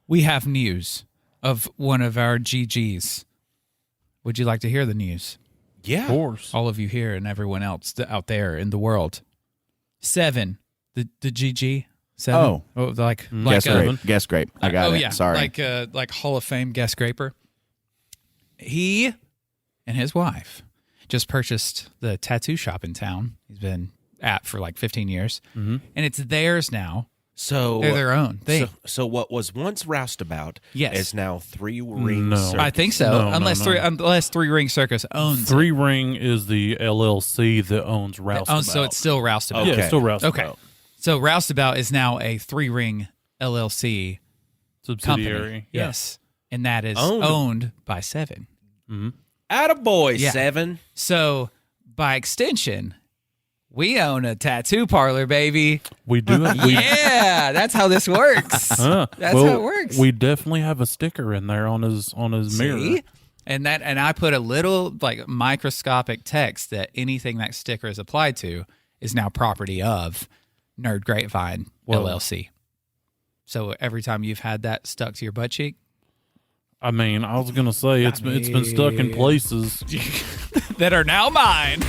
We have news of one of our GGs. Would you like to hear the news? Yeah. Of course. All of you here and everyone else out there in the world. 7. The GG. 7. Oh. Like Guess grape. I got it. Yeah. Sorry. Like Hall of Fame guest graper. He and his wife just purchased the tattoo shop in town. He's been at for like 15 years. Mm-hmm. And it's theirs now. So They're their own thing. So what was once roustabout Yes. is now Three Ring No. Circus. I think so. No, unless Three Ring Circus owns Three Ring is the LLC that owns it. Roustabout. So it's still Roustabout. Yeah, Okay. it's still Roustabout. Okay. So Roustabout is now a Three Ring LLC Subsidiary. company. Yeah. Yes. And that is Owned. owned by 7. Attaboy, Yeah. 7. So by extension, we own a tattoo parlor, baby. We do. Yeah, that's how this works. That's how it works. We definitely have a sticker in there on his mirror. See? And I put a little like microscopic text that anything that sticker is applied to is now property of Nerd Grapevine LLC. So every time you've had that stuck to your butt cheek, I mean, I was gonna say it's been stuck in places. that are now mine.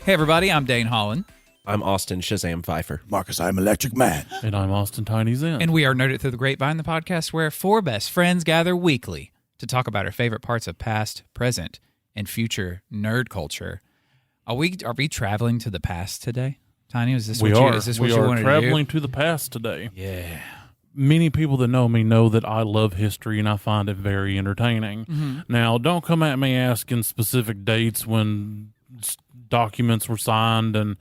Hey everybody, I'm Dane Holland, I'm Austin Shazam Pfeiffer. Marcus, I'm Electric Man. And I'm Austin Tiny Zen. and we are Nerd It Through the Grapevine, the podcast where 4 best friends gather weekly to talk about our favorite parts of past, present, and future nerd culture. Are we traveling to the past today, Tiny? Is this we what are. you? Is this we what you are wanted traveling to to the past today. do? Yeah. Many people that know me know that I love history and I find it very entertaining. Mm-hmm. Now, don't come at me asking specific dates when documents were signed and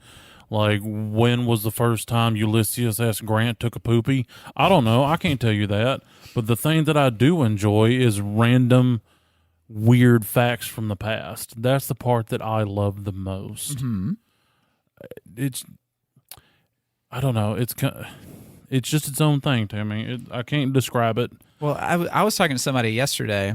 like when was the first time Ulysses S. Grant took a poopy. I don't know. I can't tell you that. But the thing that I do enjoy is random weird facts from the past. That's the part that I love the most. Mm-hmm. I don't know. It's just its own thing to me. I can't describe it. Well, I was talking to somebody yesterday,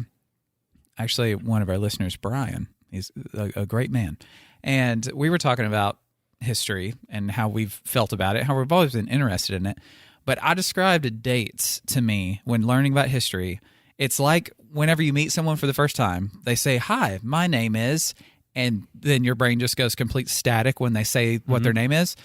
actually one of our listeners, Brian. He's a great man. And we were talking about history and how we've felt about it, how we've always been interested in it. But I described dates to me when learning about history. It's like whenever you meet someone for the first time, they say, "Hi, my name is," and then your brain just goes complete static when they say what their name is.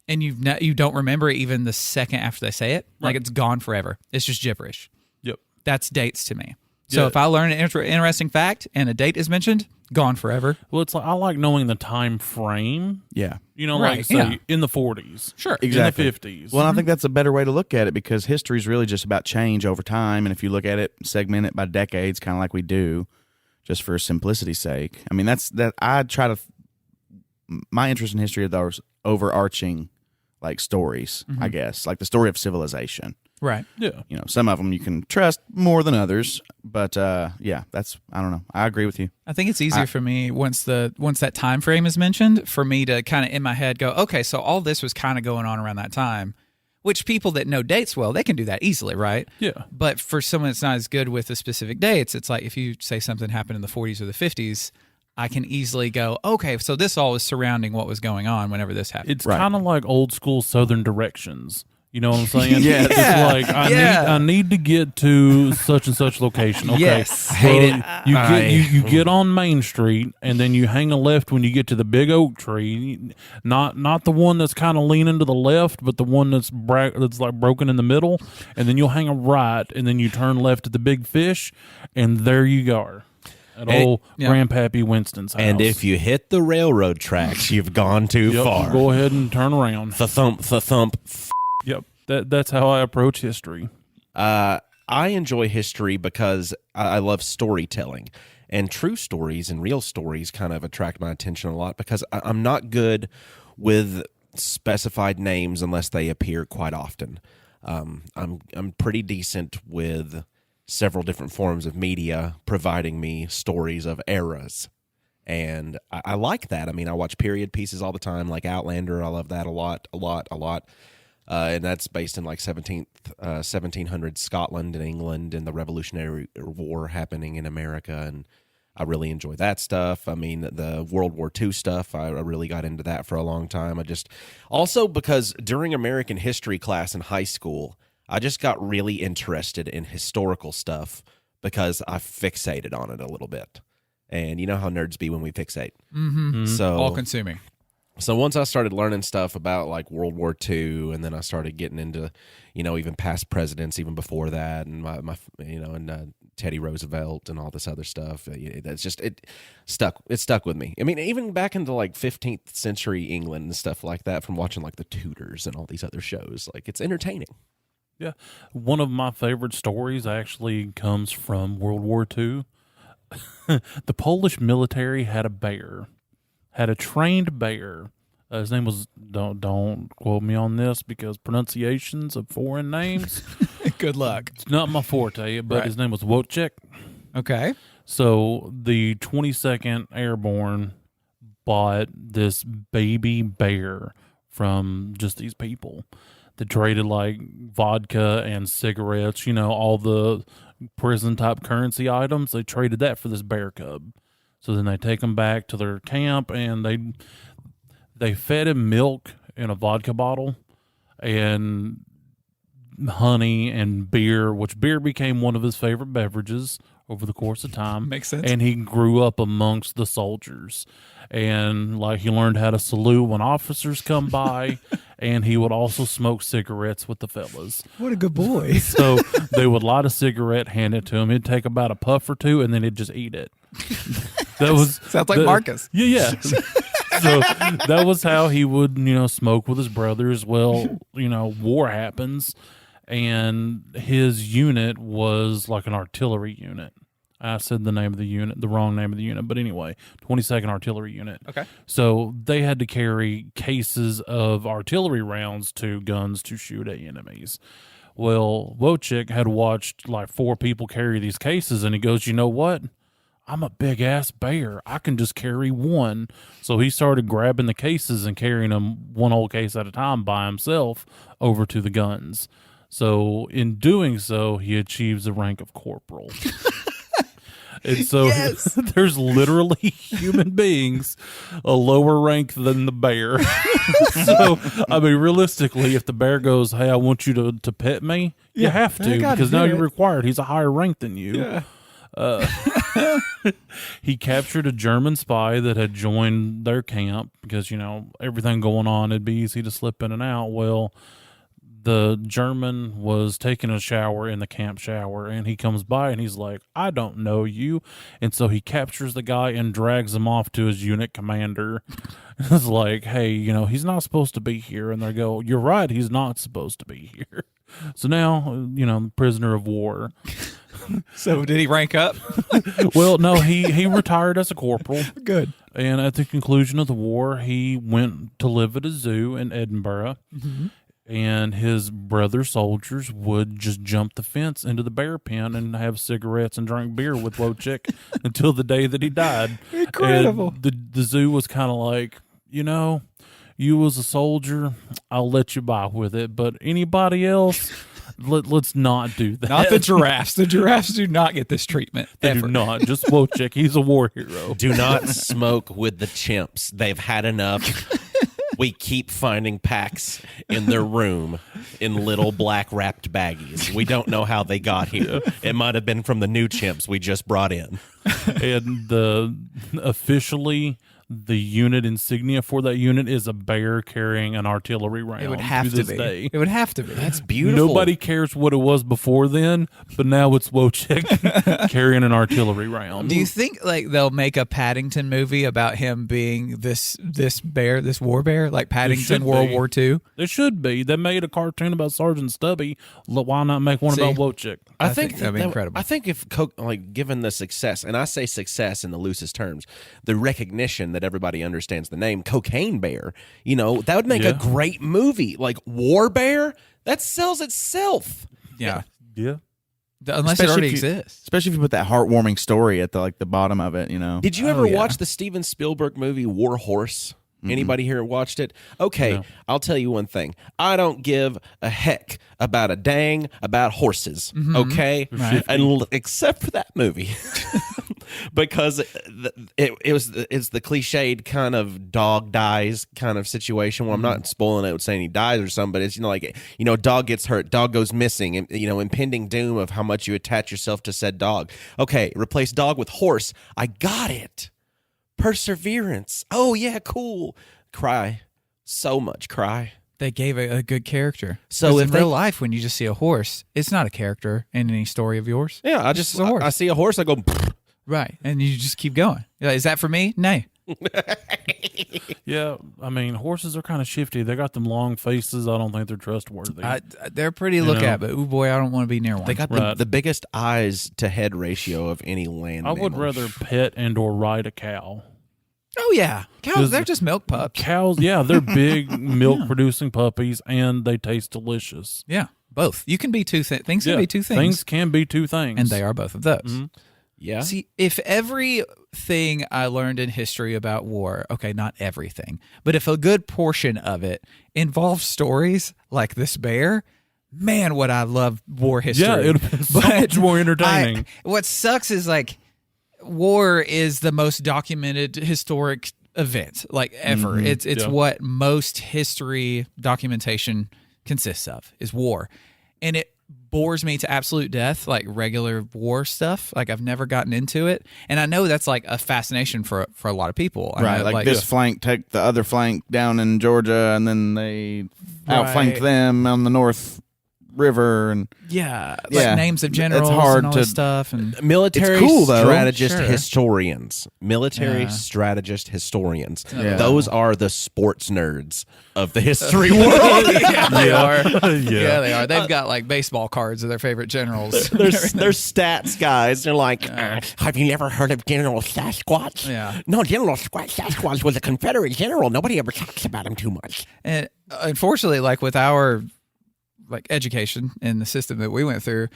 And you don't remember it even the second after they say it. Like it's gone forever. It's just gibberish. Yep. That's dates to me. So Yeah. if I learn an interesting fact and a date is mentioned, gone forever. Well, it's like I like knowing the time frame. Yeah. You know, Right, like say yeah. in the 40s. Sure. Exactly. In the 50s. Well, I think that's a better way to look at it because history is really just about change over time. And if you look at it, segment it by decades, kind of like we do, just for simplicity's sake. I mean, I try to, my interest in history are those overarching like stories, I guess, like the story of civilization. Right. yeah. You know, some of them you can trust more than others, but yeah, I don't know. I agree with you. I think it's easier for me once that time frame is mentioned for me to kind of in my head go, okay, so all this was kind of going on around that time, which people that know dates well, they can do that easily, right? Yeah. But for someone that's not as good with the specific dates, it's like if you say something happened in the 40s or the 50s, I can easily go, okay, so this all was surrounding what was going on whenever this happened. It's Right. kind of like old school Southern directions. You know what I'm saying? Yeah. It's like I need to get to such and such location. Okay. Yes. Hate it. You get on Main Street and then you hang a left when you get to the big oak tree. Not the one that's kind of leaning to the left, but the one that's like broken in the middle. And then you'll hang a right and then you turn left at the big fish, and there you go. At old Grandpappy Winston's house. And if you hit the railroad tracks, you've gone too Yep, far. go ahead and turn around. Thump. Yep, that's how I approach history. I enjoy history because I love storytelling. And true stories and real stories kind of attract my attention a lot because I'm not good with specified names unless they appear quite often. I'm pretty decent with several different forms of media providing me stories of eras. And I like that. I mean, I watch period pieces all the time, like Outlander. I love that a lot. And that's based in like 1700 Scotland and England and the Revolutionary War happening in America. And I really enjoy that stuff. I mean, the World War II stuff, I really got into that for a long time. Also because during American history class in high school, I just got really interested in historical stuff because I fixated on it a little bit. And you know how nerds be when we fixate. Mm-hmm. So all consuming. So once I started learning stuff about like World War II, and then I started getting into, even past presidents, even before that, and and Teddy Roosevelt and all this other stuff. That's just it stuck with me. I mean, even back into like 15th century England and stuff like that, from watching like the Tudors and all these other shows. Like, it's entertaining. Yeah, one of my favorite stories actually comes from World War II. The Polish military had a trained bear. His name was, don't quote me on this because pronunciations of foreign names. Good luck. It's not my forte, but his name was Wojciech. Okay. So the 22nd Airborne bought this baby bear from just these people that traded like vodka and cigarettes, all the prison type currency items. They traded that for this bear cub. So then they take him back to their camp, and they fed him milk in a vodka bottle and honey and beer, which beer became one of his favorite beverages over the course of time. Makes sense. And he grew up amongst the soldiers. And like, he learned how to salute when officers come by, and he would also smoke cigarettes with the fellas. What a good boy. So they would light a cigarette, hand it to him. He'd take about a puff or two, and then he'd just eat it. Sounds like Marcus. Yeah. So that was how he would, smoke with his brothers. Well, war happens, and his unit was like an artillery unit. I said the wrong name of the unit, but anyway, 22nd Artillery Unit. Okay. So they had to carry cases of artillery rounds to guns to shoot at enemies. Well, Wojciech had watched like 4 people carry these cases, and he goes, you know what? I'm a big-ass bear. I can just carry one. So he started grabbing the cases and carrying them one whole case at a time by himself over to the guns. So in doing so, he achieves the rank of corporal. And so there's literally human beings a lower rank than the bear. So, I mean, realistically, if the bear goes, hey, I want you to pet me, you have to, because now you're required. He's a higher rank than you. Yeah. He captured a German spy that had joined their camp because, everything going on, it'd be easy to slip in and out. Well, the German was taking a shower in the camp shower, and he comes by and he's like, I don't know you. And so he captures the guy and drags him off to his unit commander. It's like, hey, he's not supposed to be here. And they go, you're right, he's not supposed to be here. So now, prisoner of war. So did he rank up? Well, no, he retired as a corporal. Good. And at the conclusion of the war, he went to live at a zoo in Edinburgh. Mm-hmm. And his brother soldiers would just jump the fence into the bear pen and have cigarettes and drink beer with Wojciech until the day that he died. Incredible. And the zoo was kind of like, you as a soldier, I'll let you by with it. But anybody else, let's not do that. Not the giraffes. The giraffes do not get this treatment. They do not. Just Wojciech. He's a war hero. Do not smoke with the chimps. They've had enough. We keep finding packs in their room in little black wrapped baggies. We don't know how they got here. It might have been from the new chimps we just brought in. And officially, the unit insignia for that unit is a bear carrying an artillery round. It would have to be. Day. It would have to be. That's beautiful. Nobody cares what it was before then, but now it's Wojciech carrying an artillery round. Do you think they'll make a Paddington movie about him being this bear, this war bear, like Paddington World War II? There should be. They made a cartoon about Sergeant Stubby. Why not make one about Wojciech? I think that'd be incredible. I think if given the success, and I say success in the loosest terms, the recognition that everybody understands the name Cocaine Bear, that would make a great movie. Like War Bear, that sells itself. Yeah. Yeah. Unless it already exists. Especially if you put that heartwarming story at the bottom of it, you know. Did you ever watch the Steven Spielberg movie War Horse? Anybody here watched it? Okay, no. I'll tell you one thing. I don't give a heck about a dang about horses, okay? Right. And except for that movie. Because it's the cliched kind of dog dies kind of situation. Well, I'm not spoiling it with saying he dies or something, but it's, dog gets hurt, dog goes missing, and, impending doom of how much you attach yourself to said dog. Okay, replace dog with horse. I got it. Perseverance. Oh, yeah, cool. Cry. So much cry. They gave a good character. So in real life, when you just see a horse, it's not a character in any story of yours. Yeah, I see a horse, I go... Right, and you just keep going. Is that for me? No. Yeah, I mean, horses are kind of shifty. They got them long faces. I don't think they're trustworthy. They're pretty to look at, but boy, I don't want to be near one. They got the biggest eyes to head ratio of any land I mammal. would rather pet and or ride a cow. Oh, yeah. Cows, they're just milk pups. Cows, yeah, they're big milk-producing puppies, and they taste delicious. Yeah, both. You can be two things. Things can be two things. Things can be two things. And they are both of those. Mm-hmm. Yeah. See, if everything I learned in history about war, okay, not everything, but if a good portion of it involves stories like this bear, man, would I love war history. Yeah, it would be so much more entertaining. What sucks is, war is the most documented historic event, ever. Mm-hmm. It's what most history documentation consists of, is war. And it bores me to absolute death, regular war stuff. I've never gotten into it, and I know that's a fascination for a lot of people. Right, this flank take the other flank down in Georgia, and then they outflank them on the North River, and names of generals, it's hard and all this stuff, and military it's cool, though. strategist historians. Strategist historians. Those are the sports nerds of the history world. They are. Yeah, they are. They've got baseball cards of their favorite generals. They're stats guys. They're have you never heard of General Sasquatch? Yeah. No, General Sasquatch was a Confederate general. Nobody ever talks about him too much. And unfortunately, with our education in the system that we went through,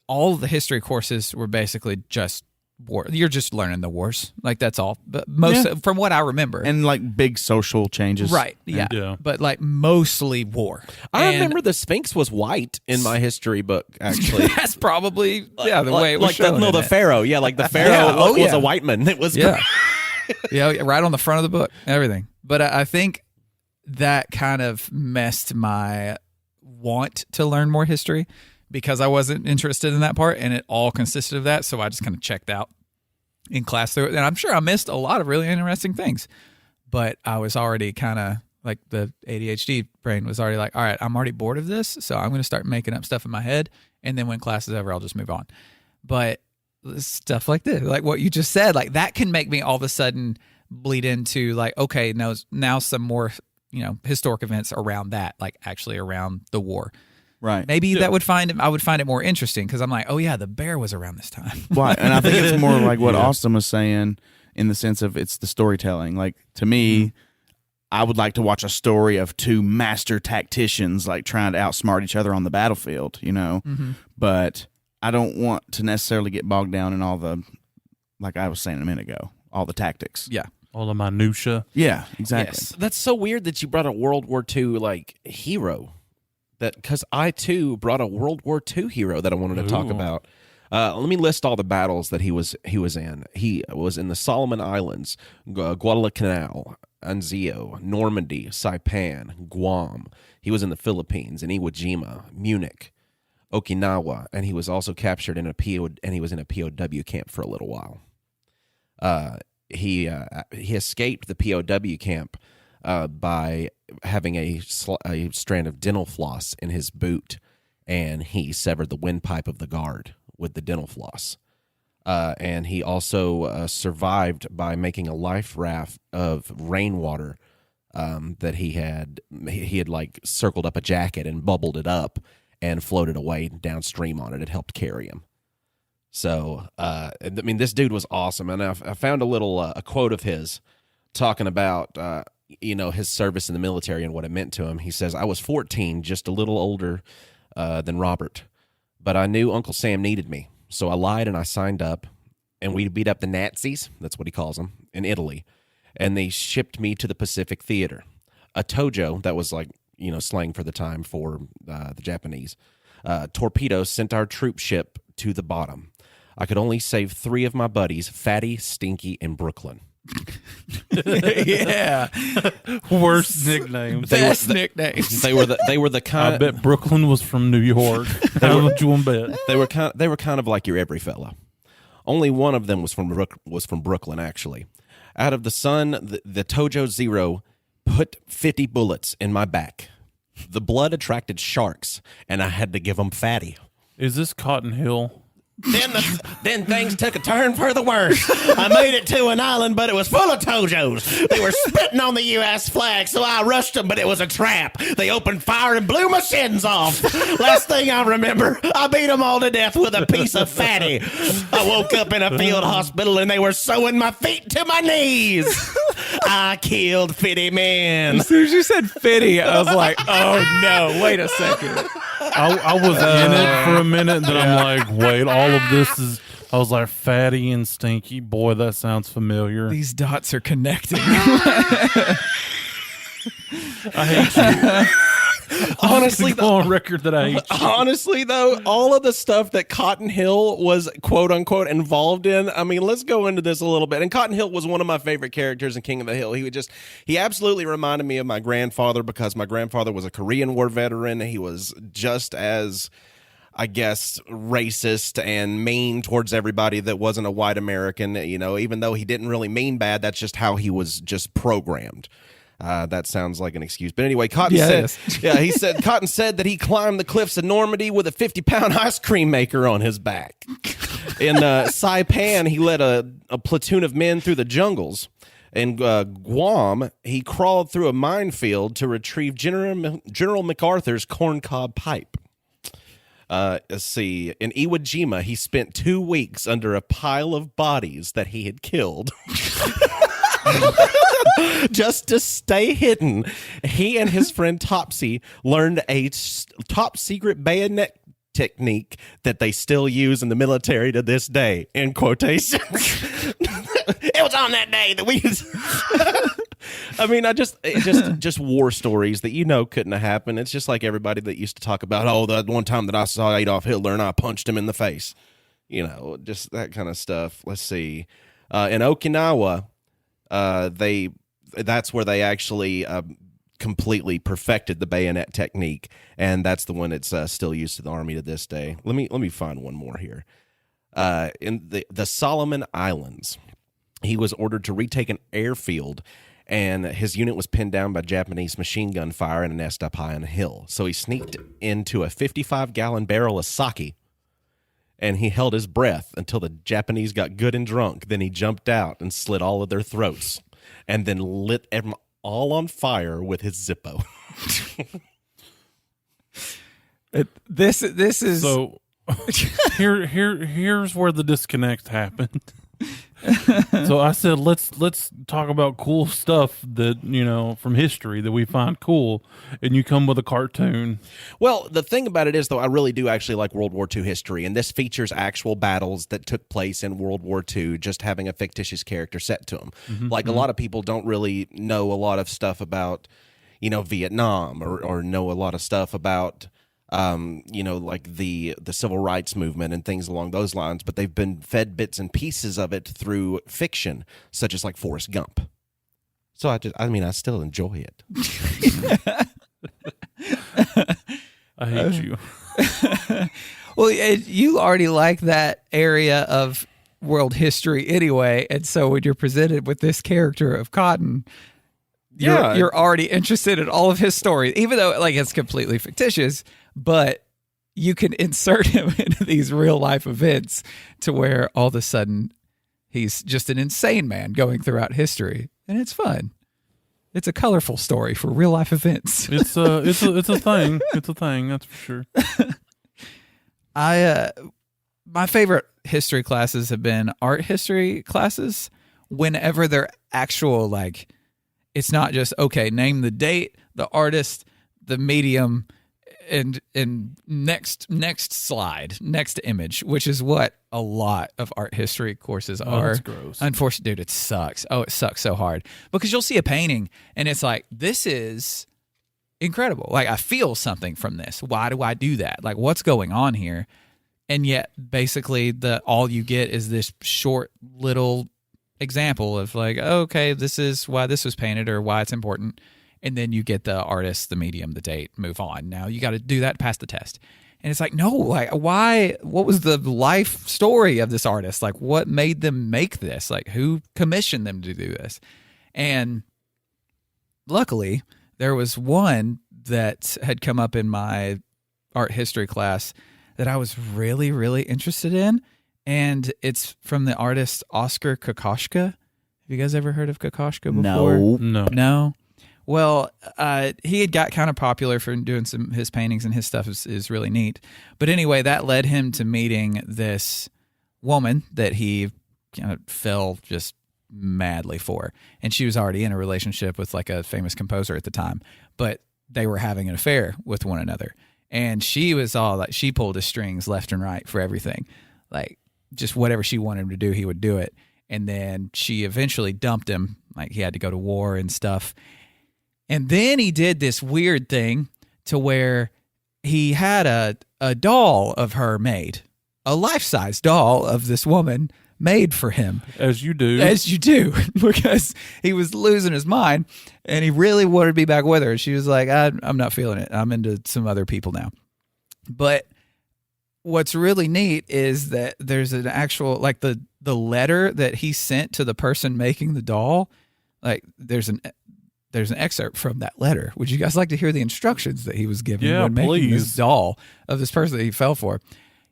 all the history courses were basically just war. You're just learning the wars. That's all. But from what I remember. And big social changes. Right. Yeah. But mostly war. I remember the Sphinx was white in my history book, actually. That's probably the way it was shown. The Pharaoh. Yeah, the Pharaoh was a white man. It was yeah. Right on the front of the book, everything. But I think that kind of messed my want to learn more history, because I wasn't interested in that part, and it all consisted of that. So I just kind of checked out in class through it. And I'm sure I missed a lot of really interesting things, but I was already kind of the ADHD brain was already all right, I'm already bored of this. So I'm going to start making up stuff in my head. And then when class is over, I'll just move on. But stuff like this, what you just said, that can make me all of a sudden bleed into okay, now some more, historic events around that, actually around the war. Right. Maybe I would find it more interesting, because I'm oh yeah, the bear was around this time. Right. And I think it's more what Austin was saying, in the sense of it's the storytelling. To me, I would like to watch a story of two master tacticians trying to outsmart each other on the battlefield, but I don't want to necessarily get bogged down in all the, I was saying a minute ago, all the tactics. Yeah. All the minutia. Yeah, exactly. Yes. That's so weird that you brought a World War II hero. Because I too brought a World War II hero that I wanted to talk about. Let me list all the battles that he was in. He was in the Solomon Islands, Guadalcanal, Anzio, Normandy, Saipan, Guam. He was in the Philippines, in Iwo Jima, Munich, Okinawa, and he was also captured in a POW camp for a little while. He escaped the POW camp by having a strand of dental floss in his boot, and he severed the windpipe of the guard with the dental floss. And he also survived by making a life raft of rainwater that he had circled up a jacket and bubbled it up and floated away downstream on it. It helped carry him. So, this dude was awesome. And I found a quote of his talking about, his service in the military and what it meant to him. He says, "I was 14, just a little older than Robert. But I knew Uncle Sam needed me, so I lied and I signed up, and we beat up the Nazis, that's what he calls them, in Italy, and they shipped me to the Pacific Theater. A Tojo, that was like, slang for the time for the Japanese, torpedo sent our troop ship to the bottom. I could only save 3 of my buddies, Fatty, Stinky, and Brooklyn. Yeah. Worst nicknames. Best nicknames. They were the kind. I bet Brooklyn was from New York. How much you want to bet? They were kind of like your every fella. Only one of them was from Brooklyn, actually. Out of the sun, the Tojo Zero put 50 bullets in my back. The blood attracted sharks, and I had to give them Fatty. Is this Cotton Hill? Then things took a turn for the worse. I made it to an island, but it was full of Tojos. They were spitting on the U.S. flag, so I rushed them, but it was a trap. They opened fire and blew my shins off. Last thing I remember, I beat them all to death with a piece of Fatty. I woke up in a field hospital, and they were sewing my feet to my knees. I killed Fitty Man. As soon as you said Fitty, I was like, oh no, wait a second. I was in it for a minute, then I'm like, wait, all of this is. I was like, Fatty and Stinky. Boy, that sounds familiar. These dots are connecting. I hate you. Honestly, go on record that I hate you. Honestly, though, all of the stuff that Cotton Hill was quote unquote involved in, I mean, let's go into this a little bit. And Cotton Hill was one of my favorite characters in King of the Hill. He absolutely reminded me of my grandfather because my grandfather was a Korean War veteran. He was just as, I guess, racist and mean towards everybody that wasn't a white American. Even though he didn't really mean bad, that's just how he was just programmed. That sounds like an excuse. But anyway, Cotton said that he climbed the cliffs of Normandy with a 50-pound ice cream maker on his back. In Saipan, he led a platoon of men through the jungles. In Guam, he crawled through a minefield to retrieve General MacArthur's corncob pipe. Let's see. In Iwo Jima, he spent 2 weeks under a pile of bodies that he had killed. Just to stay hidden, he and his friend Topsy learned a top secret bayonet technique that they still use in the military to this day, in quotations. It was on that day that we I mean, just war stories that couldn't have happened. It's just like everybody that used to talk about, that one time that I saw Adolf Hitler and I punched him in the face. Just that kind of stuff. Let's see. In Okinawa, that's where they actually completely perfected the bayonet technique, and that's the one that's still used to the Army to this day. Let me find one more here. In the Solomon Islands, he was ordered to retake an airfield, and his unit was pinned down by Japanese machine gun fire in a nest up high on a hill. So he sneaked into a 55-gallon barrel of sake, and he held his breath until the Japanese got good and drunk. Then he jumped out and slit all of their throats, and then lit them all on fire with his Zippo. This is so. Here's where the disconnect happened. So I said, let's talk about cool stuff that from history that we find cool, and you come with a cartoon. Well, the thing about it is, though, I really do actually like World War II history, and this features actual battles that took place in World War II, just having a fictitious character set to them. Mm-hmm, a lot of people don't really know a lot of stuff about Vietnam or know a lot of stuff about like the civil rights movement and things along those lines, but they've been fed bits and pieces of it through fiction, such as like Forrest Gump. So I still enjoy it. I hate you. Well, you already like that area of world history anyway, and so when you're presented with this character of Cotton, you're already interested in all of his stories, even though it's completely fictitious. But you can insert him into these real life events to where all of a sudden he's just an insane man going throughout history, and it's fun. It's a colorful story for real life events. It's a thing. It's a thing, that's for sure. My favorite history classes have been art history classes. Whenever they're actual, it's not just name the date, the artist, the medium, and next slide, next image, which is what a lot of art history courses are. That's gross. Unfortunately, dude, it sucks. Oh, it sucks so hard because you'll see a painting and it's like, this is incredible. Like, I feel something from this. Why do I do that? Like, what's going on here? And yet, basically, all you get is this short little example of like, okay, this is why this was painted or why it's important. And then you get the artist, the medium, the date, move on. Now you got to do that to pass the test. And it's like, no, like, why? What was the life story of this artist? Like, what made them make this? Like, who commissioned them to do this? And luckily, there was one that had come up in my art history class that I was really, really interested in. And it's from the artist Oscar Kokoschka. Have you guys ever heard of Kokoschka before? No. Well, he had got kind of popular for doing his paintings, and his stuff is really neat. But anyway, that led him to meeting this woman that he kind of fell just madly for. And she was already in a relationship with like a famous composer at the time, but they were having an affair with one another. And she was all like, she pulled his strings left and right for everything. Like, just whatever she wanted him to do, he would do it. And then she eventually dumped him. Like, he had to go to war and stuff. And then he did this weird thing to where he had a doll of her made, a life-size doll of this woman made for him. As you do. As you do, because he was losing his mind and he really wanted to be back with her. She was like, I'm not feeling it. I'm into some other people now. But what's really neat is that there's an actual, like the letter that he sent to the person making the doll, like there's an excerpt from that letter. Would you guys like to hear the instructions that he was given when making this doll of this person that he fell for?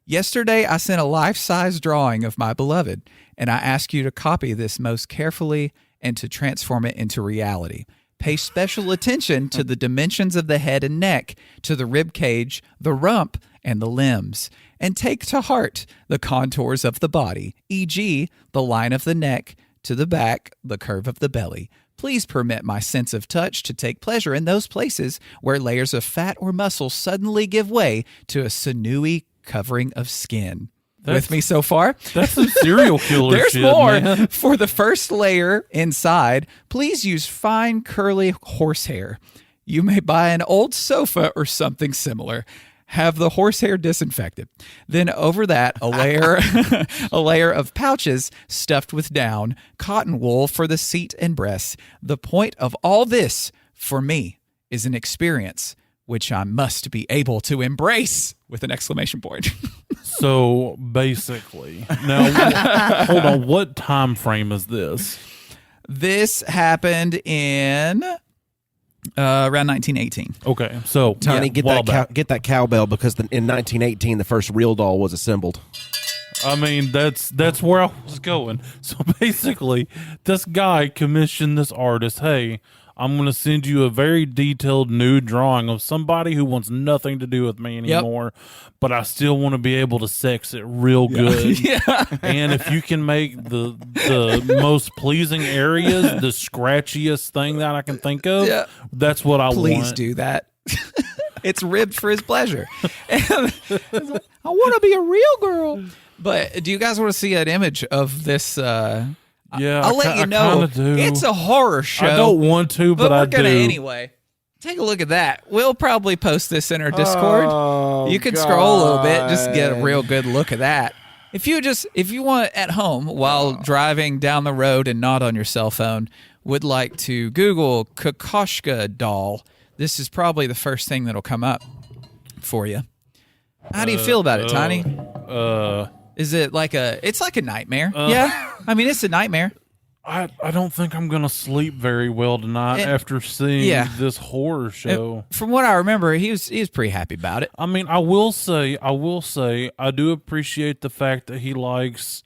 Yesterday, I sent a life-size drawing of my beloved, and I ask you to copy this most carefully and to transform it into reality. Pay special attention to the dimensions of the head and neck, to the rib cage, the rump, and the limbs, and take to heart the contours of the body, e.g., the line of the neck, to the back, the curve of the belly. Please permit my sense of touch to take pleasure in those places where layers of fat or muscle suddenly give way to a sinewy covering of skin. With me so far? That's some serial killer There's shit, more. man. For the first layer inside, please use fine curly horsehair. You may buy an old sofa or something similar. Have the horsehair disinfected. Then over that, a layer of pouches stuffed with down, cotton wool for the seat and breasts. The point of all this, for me, is an experience which I must be able to embrace with an exclamation point. So basically, now hold on. What time frame is this? This happened in around 1918. Okay, so Tiny, get that cowbell because in 1918 the first real doll was assembled. I mean, that's where I was going. So basically, this guy commissioned this artist, hey, I'm going to send you a very detailed nude drawing of somebody who wants nothing to do with me anymore, but I still want to be able to sex it real good. Yeah. And if you can make the most pleasing areas the scratchiest thing that I can think of, that's what I want. Please do that. It's ribbed for his pleasure. I want to be a real girl. But do you guys want to see an image of this? Yeah, I'll let you know. It's a horror show. I don't want to, but we're gonna do. Anyway. Take a look at that. We'll probably post this in our Discord. You can scroll a little bit, just get a real good look at that. If you want at home while driving down the road and not on your cell phone, would like to Google Kokoschka doll, this is probably the first thing that'll come up for you. How do you feel about it, Tiny? Is it it's like a nightmare? Yeah. I mean, it's a nightmare. I don't think I'm going to sleep very well tonight after seeing this horror show. From what I remember, he was pretty happy about it. I mean, I will say, I do appreciate the fact that he likes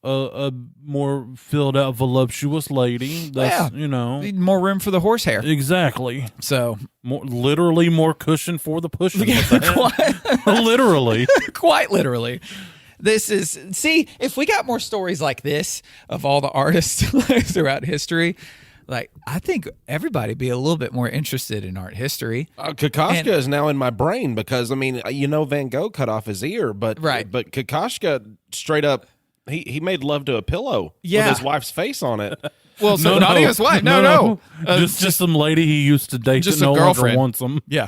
a more filled out, voluptuous lady. That's, Need more room for the horsehair. Exactly. So literally more cushion for the pushing. Literally. Quite literally. If we got more stories like this of all the artists throughout history, Like, I think everybody be a little bit more interested in art history. Kokoschka is now in my brain because, I mean, Van Gogh cut off his ear, but Kokoschka straight up, he made love to a pillow with his wife's face on it. Well, so not even his wife. No. Just some lady he used to date just that a no girlfriend. longer wants him. Yeah.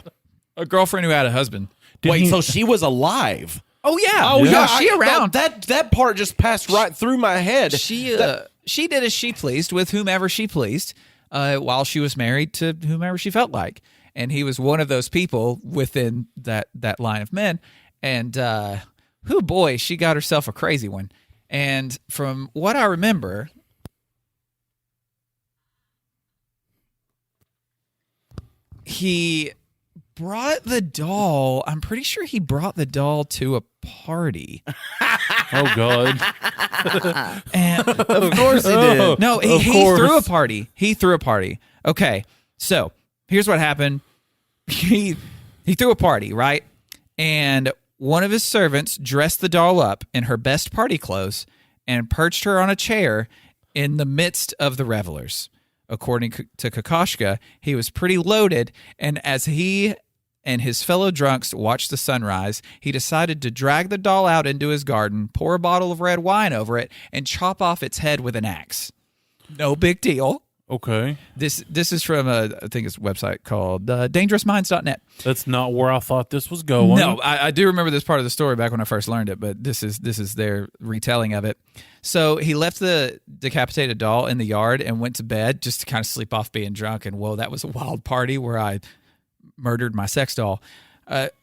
A girlfriend who had a husband. So she was alive. Oh, yeah. Oh, yeah. She around. That part just passed right through my head. She did as she pleased with whomever she pleased while she was married to whomever she felt like. And he was one of those people within that line of men. And, boy, she got herself a crazy one. And from what I remember, he brought the doll. I'm pretty sure he brought the doll to a party. Oh, God. And Of course he did. no, he threw a party. He threw a party. Okay, so here's what happened. He threw a party, right? And one of his servants dressed the doll up in her best party clothes and perched her on a chair in the midst of the revelers. According to Kokoschka, he was pretty loaded, and as he and his fellow drunks watched the sunrise, he decided to drag the doll out into his garden, pour a bottle of red wine over it, and chop off its head with an axe. No big deal. Okay. This is from I think it's a website called dangerousminds.net. That's not where I thought this was going. No, I do remember this part of the story back when I first learned it, but this is their retelling of it. So he left the decapitated doll in the yard and went to bed just to kind of sleep off being drunk. And whoa, that was a wild party where I murdered my sex doll.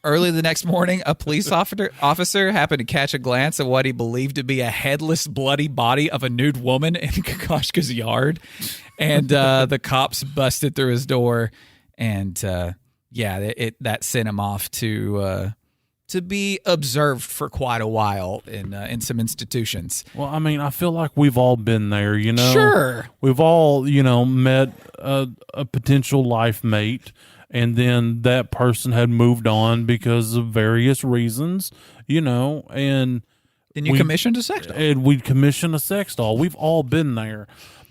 Early the next morning, a police officer happened to catch a glance at what he believed to be a headless, bloody body of a nude woman in Kokoschka's yard. And the cops busted through his door. And, that sent him off to be observed for quite a while in some institutions. Well, I mean, I feel like we've all been there, Sure. We've all, met a potential life mate, and then that person had moved on because of various reasons, and Then you commissioned a sex doll. And we'd commission a sex doll. We've all been there.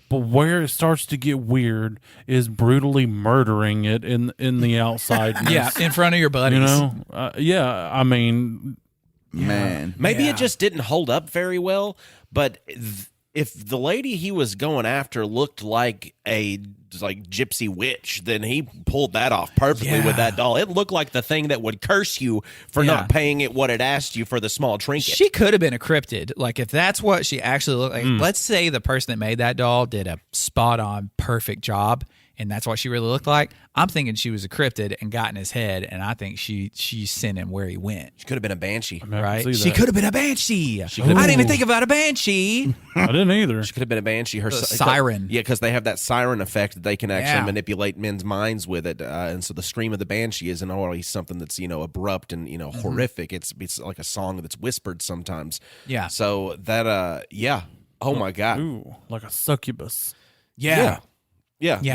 But where it starts to get weird is brutally murdering it in the outside. Yeah, in front of your buddies. I mean, Man. Maybe it just didn't hold up very well, but if the lady he was going after looked like a gypsy witch, then he pulled that off perfectly with that doll. It looked like the thing that would curse you for not paying it what it asked you for the small trinket. She could have been a cryptid. Like, if that's what she actually looked like, let's say the person that made that doll did a spot-on perfect job, and that's what she really looked like. I'm thinking she was a cryptid and got in his head, and I think she sent him where he went. She could have been a banshee. Right? She could have been a banshee. I didn't even think about a banshee. I didn't either. She could have been a banshee. Her siren. Yeah, because they have that siren effect that they can actually manipulate men's minds with it. And so the scream of the banshee isn't always something that's, abrupt and, horrific. It's like a song that's whispered sometimes. Yeah. So that, Oh, my God. Ooh, like a succubus. Yeah.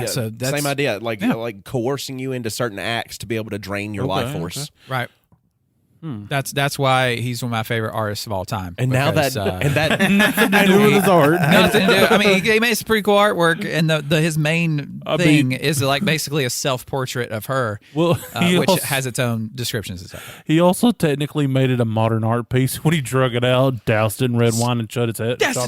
So that's same idea, like coercing you into certain acts to be able to drain your life force. Okay. right. That's why he's one of my favorite artists of all time. And now because, that Nothing to do with his art. nothing to do. I mean, he made some pretty cool artwork, and his main thing is like basically a self portrait of her, Well, which has its own descriptions and stuff. He also technically made it a modern art piece when he drug it out, doused it in red wine, and chopped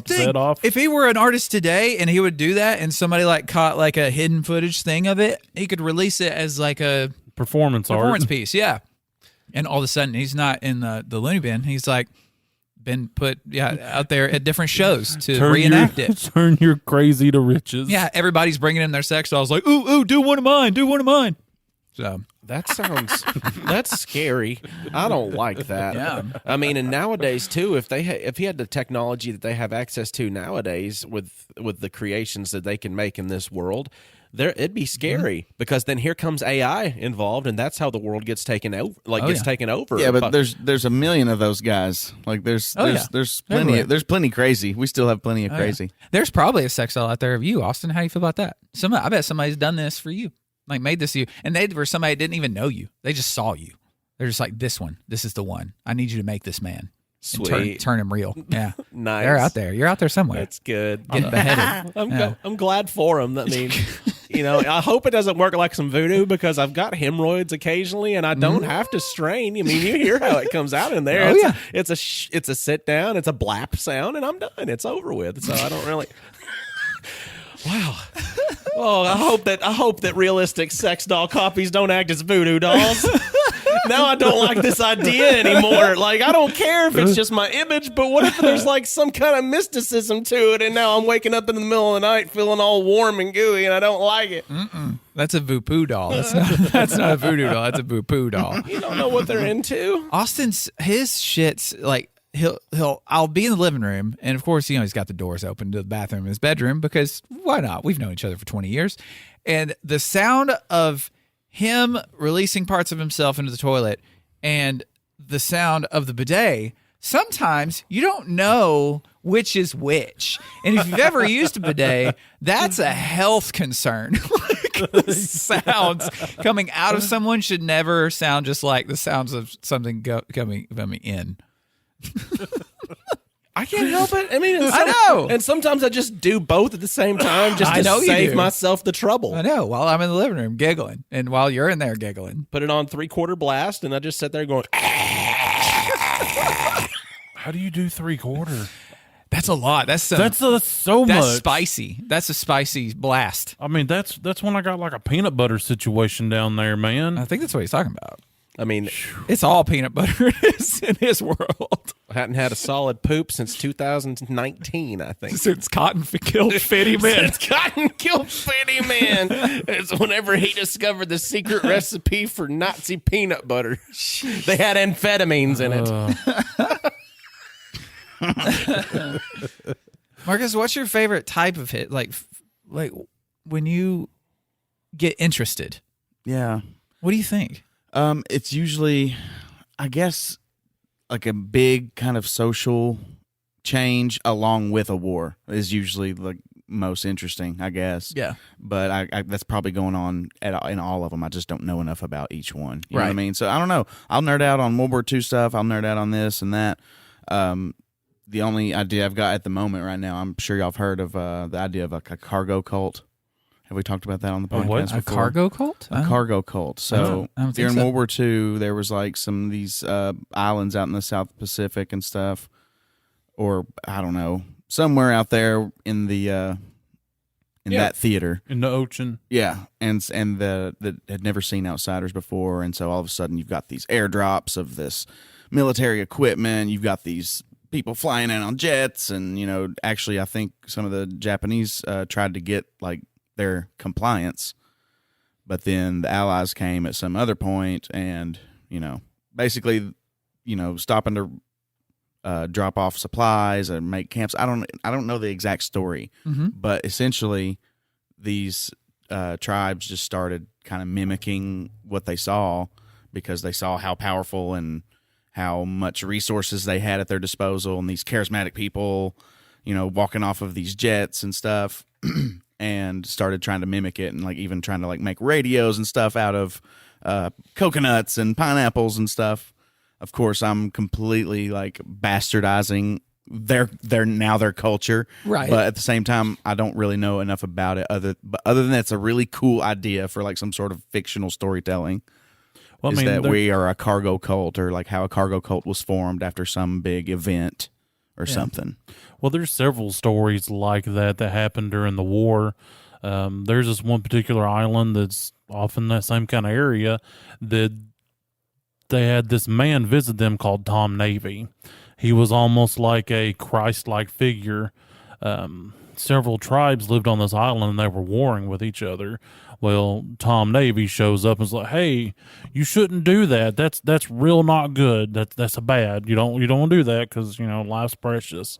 his head off. If he were an artist today and he would do that, and somebody caught a hidden footage thing of it, he could release it as like a Performance art. piece. Yeah. And all of a sudden, he's not in the loony bin. He's been put out there at different shows to reenact it. Turn your crazy to riches. Yeah, everybody's bringing in their sex dolls like, ooh, do one of mine. So that's scary. I don't like that. Yeah. I mean, and nowadays too, if he had the technology that they have access to nowadays with the creations that they can make in this world, it'd be scary because then here comes AI involved, and that's how the world gets taken over. Taken over. Yeah, but there's a million of those guys. Like there's plenty. Everywhere. There's plenty crazy. We still have plenty of crazy. Yeah. There's probably a sex doll out there of you, Austin. How do you feel about that? I bet somebody's done this for you, like made this for you, and they were somebody that didn't even know you. They just saw you. They're just like, this is the one. I need you to make this man. Sweet. turn them real. Yeah. Nice. They're out there. You're out there somewhere. That's good. Getting beheaded. I'm glad for them. I mean, I hope it doesn't work like some voodoo because I've got hemorrhoids occasionally and I don't have to strain. I mean, you hear how it comes out in there. Oh, It's a sit down. It's a blap sound, and I'm done. It's over with. So I don't really. Wow. Oh, I hope that realistic sex doll copies don't act as voodoo dolls. Now I don't like this idea anymore. Like, I don't care if it's just my image, but what if there's like some kind of mysticism to it, and now I'm waking up in the middle of the night feeling all warm and gooey, and I don't like it. That's a voodoo doll. That's not a voodoo doll. That's a voodoo doll. You don't know what they're into. Austin's his shit's like I'll be in the living room, and of course, he's got the doors open to the bathroom in his bedroom because why not? We've known each other for 20 years, and the sound of him releasing parts of himself into the toilet and the sound of the bidet, sometimes you don't know which is which. And if you've ever used a bidet, that's a health concern. Like, the sounds coming out of someone should never sound just like the sounds of something coming in. I can't help it. I mean, I know. And sometimes I just do both at the same time just to save myself the trouble. I know. While I'm in the living room giggling, and while you're in there giggling, put it on 3/4 blast, and I just sit there going. How do you do 3/4? That's a lot. That's so much. That's spicy. That's a spicy blast. I mean, that's when I got like a peanut butter situation down there, man. I think that's what he's talking about. I mean, it's all peanut butter in his world. I hadn't had a solid poop since 2019, I think. Since Cotton killed Fitty Man. Since Cotton killed Fitty Man. It's whenever he discovered the secret recipe for Nazi peanut butter. They had amphetamines in it. Marcus, what's your favorite type of hit? Like when you get interested. Yeah. What do you think? It's usually, I guess, like a big kind of social change along with a war is usually the most interesting, I guess. Yeah. But I that's probably going on in all of them. I just don't know enough about each one. You know what I mean? So I don't know. I'll nerd out on World War II stuff. I'll nerd out on this and that. The only idea I've got at the moment right now, I'm sure y'all have heard of the idea of a cargo cult. Have we talked about that on the podcast before? A cargo cult? A cargo cult. So during World War II, there was like some of these islands out in the South Pacific and stuff, or I don't know, somewhere out there in the that theater in the ocean. Yeah, and that had never seen outsiders before, and so all of a sudden you've got these airdrops of this military equipment. You've got these people flying in on jets, and actually, I think some of the Japanese tried to get like their compliance, but then the Allies came at some other point and basically stopping to drop off supplies and make camps. I don't know the exact story, but essentially these tribes just started kind of mimicking what they saw because they saw how powerful and how much resources they had at their disposal, and these charismatic people walking off of these jets and stuff and started trying to mimic it, and like even trying to like make radios and stuff out of coconuts and pineapples and stuff. Of course, I'm completely like bastardizing their culture, right? But at the same time, I don't really know enough about it. Other than that, it's a really cool idea for like some sort of fictional storytelling. Well, that we are a cargo cult, or like how a cargo cult was formed after some big event or something. Well, there's several stories like that happened during the war. There's this one particular island that's off in that same kind of area that they had this man visit them called Tom Navy. He was almost like a Christ-like figure. Several tribes lived on this island, and they were warring with each other. Well, Tom Navy shows up and is like, "Hey, you shouldn't do that. That's real not good. That's a bad. You don't want to do that because life's precious."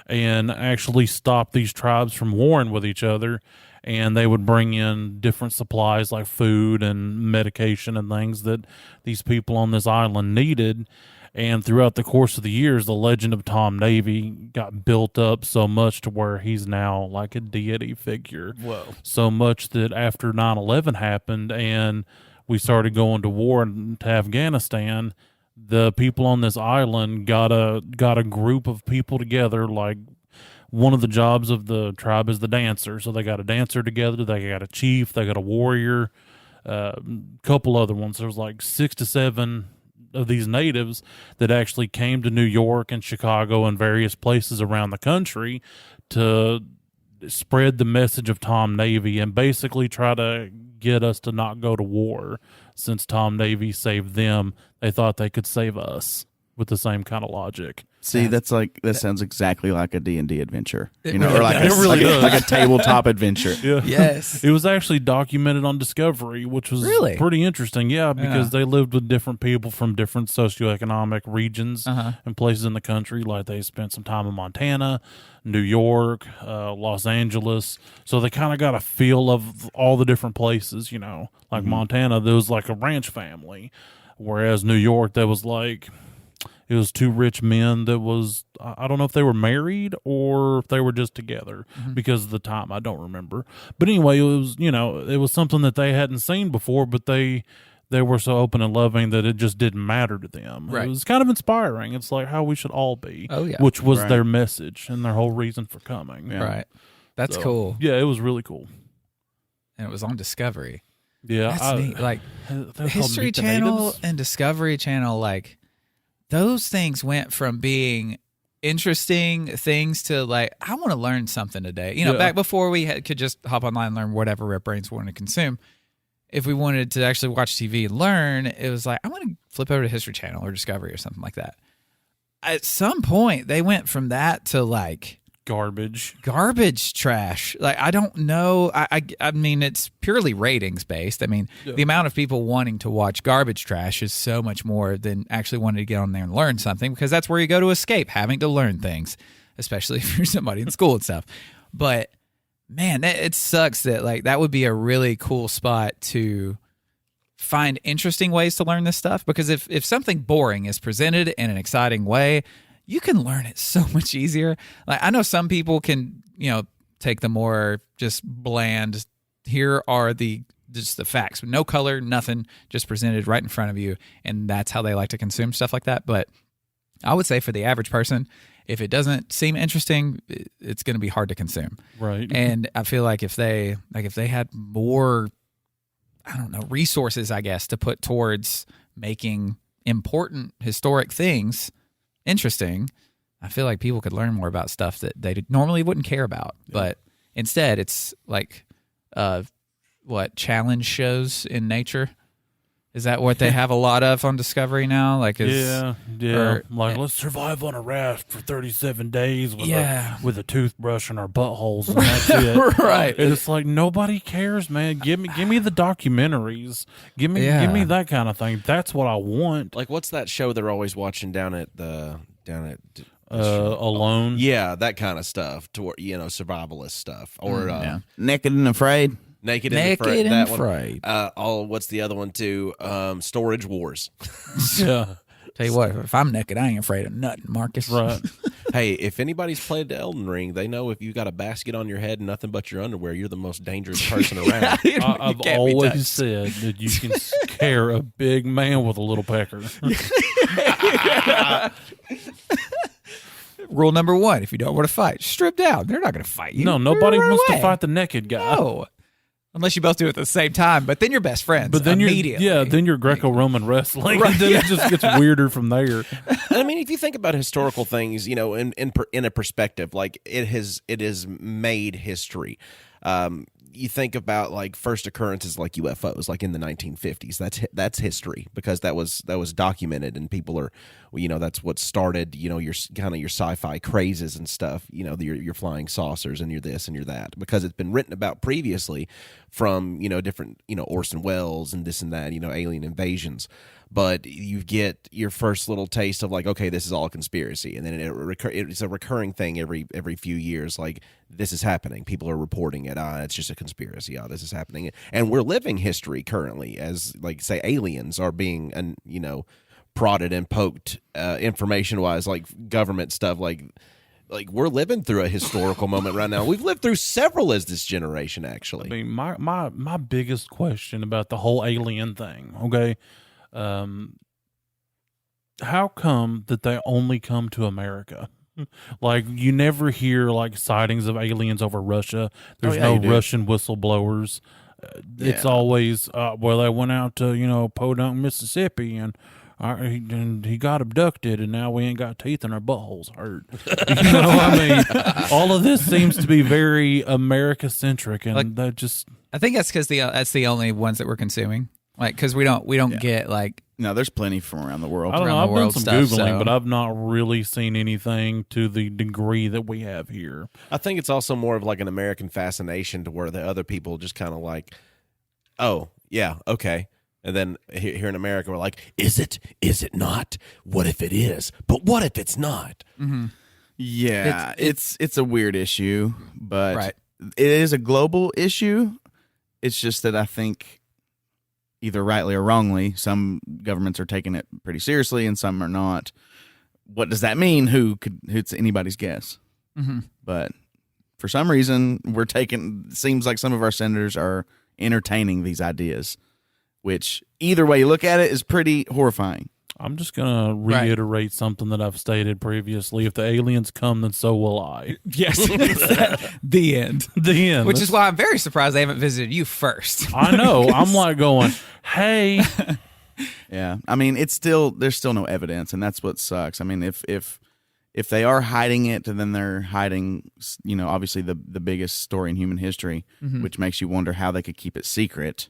And actually stop these tribes from warring with each other. And they would bring in different supplies like food and medication and things that these people on this island needed. And throughout the course of the years, the legend of Tom Navy got built up so much to where he's now like a deity figure. Whoa. So much that after 9/11 happened and we started going to war to Afghanistan, the people on this island got a group of people together. Like, one of the jobs of the tribe is the dancer, so they got a dancer together. They got a chief. They got a warrior. Couple other ones. There's like 6 to 7 of these natives that actually came to New York and Chicago and various places around the country to spread the message of Tom Navy and basically try to get us to not go to war. Since Tom Navy saved them, they thought they could save us with the same kind of logic. See, that sounds exactly like a D&D adventure, It you know, really or like does. It really does. like a tabletop adventure. Yeah. Yes. It was actually documented on Discovery, which was Really? pretty interesting. Yeah, because Yeah. they lived with different people from different socioeconomic regions and places in the country. Like, they spent some time in Montana, New York, Los Angeles. So they kind of got a feel of all the different places, you know. Like Montana, there was like a ranch family. Whereas New York, there was like... It was 2 rich men that was, I don't know if they were married or if they were just together because of the time. I don't remember. But anyway, it was, you know, it was something that they hadn't seen before, but they were so open and loving that it just didn't matter to them. Right. It was kind of inspiring. It's like how we should all be. Oh, yeah. Which was Right. their message and their whole reason for coming. Yeah. Right. That's So, cool. Yeah, it was really cool. And it was on Discovery. Yeah. That's neat. Like, they're called History Meet the Channel Natives. and Discovery Channel, like, those things went from being interesting things to, like, I want to learn something today. You know, Yeah. back before we could just hop online and learn whatever our brains wanted to consume. If we wanted to actually watch TV and learn, it was like, I'm going to flip over to History Channel or Discovery or something like that. At some point, they went from that to, like, Garbage. garbage trash. Like, I don't know. I mean, it's purely ratings based. I mean, the amount of people wanting to watch garbage trash is so much more than actually wanting to get on there and learn something, because that's where you go to escape having to learn things, especially if you're somebody in school and stuff. But man, it sucks that, like, that would be a really cool spot to find interesting ways to learn this stuff, because if something boring is presented in an exciting way, you can learn it so much easier. Like, I know some people can, you know, take the more just bland, here are just the facts, no color, nothing, just presented right in front of you, and that's how they like to consume stuff like that. But I would say for the average person, if it doesn't seem interesting, it's going to be hard to consume. Right. And I feel like if they had more, I don't know, resources, I guess, to put towards making important historic things interesting, I feel like people could learn more about stuff that they normally wouldn't care about. Yeah. But instead, it's like challenge shows in nature. Is that what they have a lot of on Discovery now? Like, Let's survive on a raft for 37 days with a toothbrush in our buttholes, and that's it. Right. And it's like, nobody cares, man. Give me the documentaries. Give me that kind of thing. That's what I want. Like, what's that show they're always watching down at Alone? Yeah, that kind of stuff. Survivalist stuff, or Naked and Afraid. Naked and Afraid. Afraid. What's the other one too? Storage Wars. Yeah. Tell you what, if I'm naked, I ain't afraid of nothing, Marcus. Right. Hey, if anybody's played the Elden Ring, they know if you got a basket on your head and nothing but your underwear, you're the most dangerous person around. I've always said that you can scare a big man with a little pecker. Rule number 1, if you don't want to fight, strip down. They're not going to fight you. No, nobody Run wants away. to fight the naked guy. No. Unless you both do it at the same time, but then you're best friends. But then immediately. then you're Greco-Roman wrestling. Right, And then it just gets weirder from there. I mean, if you think about historical things, you know, in a perspective, like it has made history. You think about like first occurrences like UFOs, like in the 1950s. That's history, because that was documented, and people are, you know, that's what started, you know, your kind of your sci-fi crazes and stuff. You know, your flying saucers and your this and your that, because it's been written about previously from, you know, different, you know, Orson Welles and this and that, you know, alien invasions. But you get your first little taste of like, okay, this is all a conspiracy, and then it's a recurring thing every few years. Like, this is happening, people are reporting it. It's just a conspiracy. This is happening, and we're living history currently as, like, say, aliens are being, you know, prodded and poked information wise, like government stuff, like we're living through a historical moment right now. We've lived through several as this generation, actually. I mean, my biggest question about the whole alien thing, okay, how come that they only come to America? Like, you never hear like sightings of aliens over Russia. There's yeah, you no do. Russian whistleblowers. It's Yeah. always well, they went out to Podunk, Mississippi, and he got abducted, and now we ain't got teeth and our buttholes hurt. I mean, all of this seems to be very America centric, and Like- that just I think that's because that's the only ones that we're consuming. Like, because we don't get like No, there's plenty from around the world. I don't know. around I've the done world some stuff, Googling, so- but I've not really seen anything to the degree that we have here. I think it's also more of like an American fascination to where the other people just kind of like, oh, yeah, okay. And then here in America, we're like, is it? Is it not? What if it is? But what if it's not? Yeah, it's a weird issue, but Right. it is a global issue. It's just that I think either rightly or wrongly, some governments are taking it pretty seriously and some are not. What does that mean? It's anybody's guess. Mm-hmm. But for some reason, seems like some of our senators are entertaining these ideas, which either way you look at it is pretty horrifying. I'm just going to Right. reiterate something that I've stated previously. If the aliens come, then so will I. Yes, the end. The end. Which is why I'm very surprised they haven't visited you first. I know. I'm like going, hey. Yeah, I mean, there's still no evidence, and that's what sucks. I mean, if they are hiding it, then they're hiding, obviously the biggest story in human history, which makes you wonder how they could keep it secret.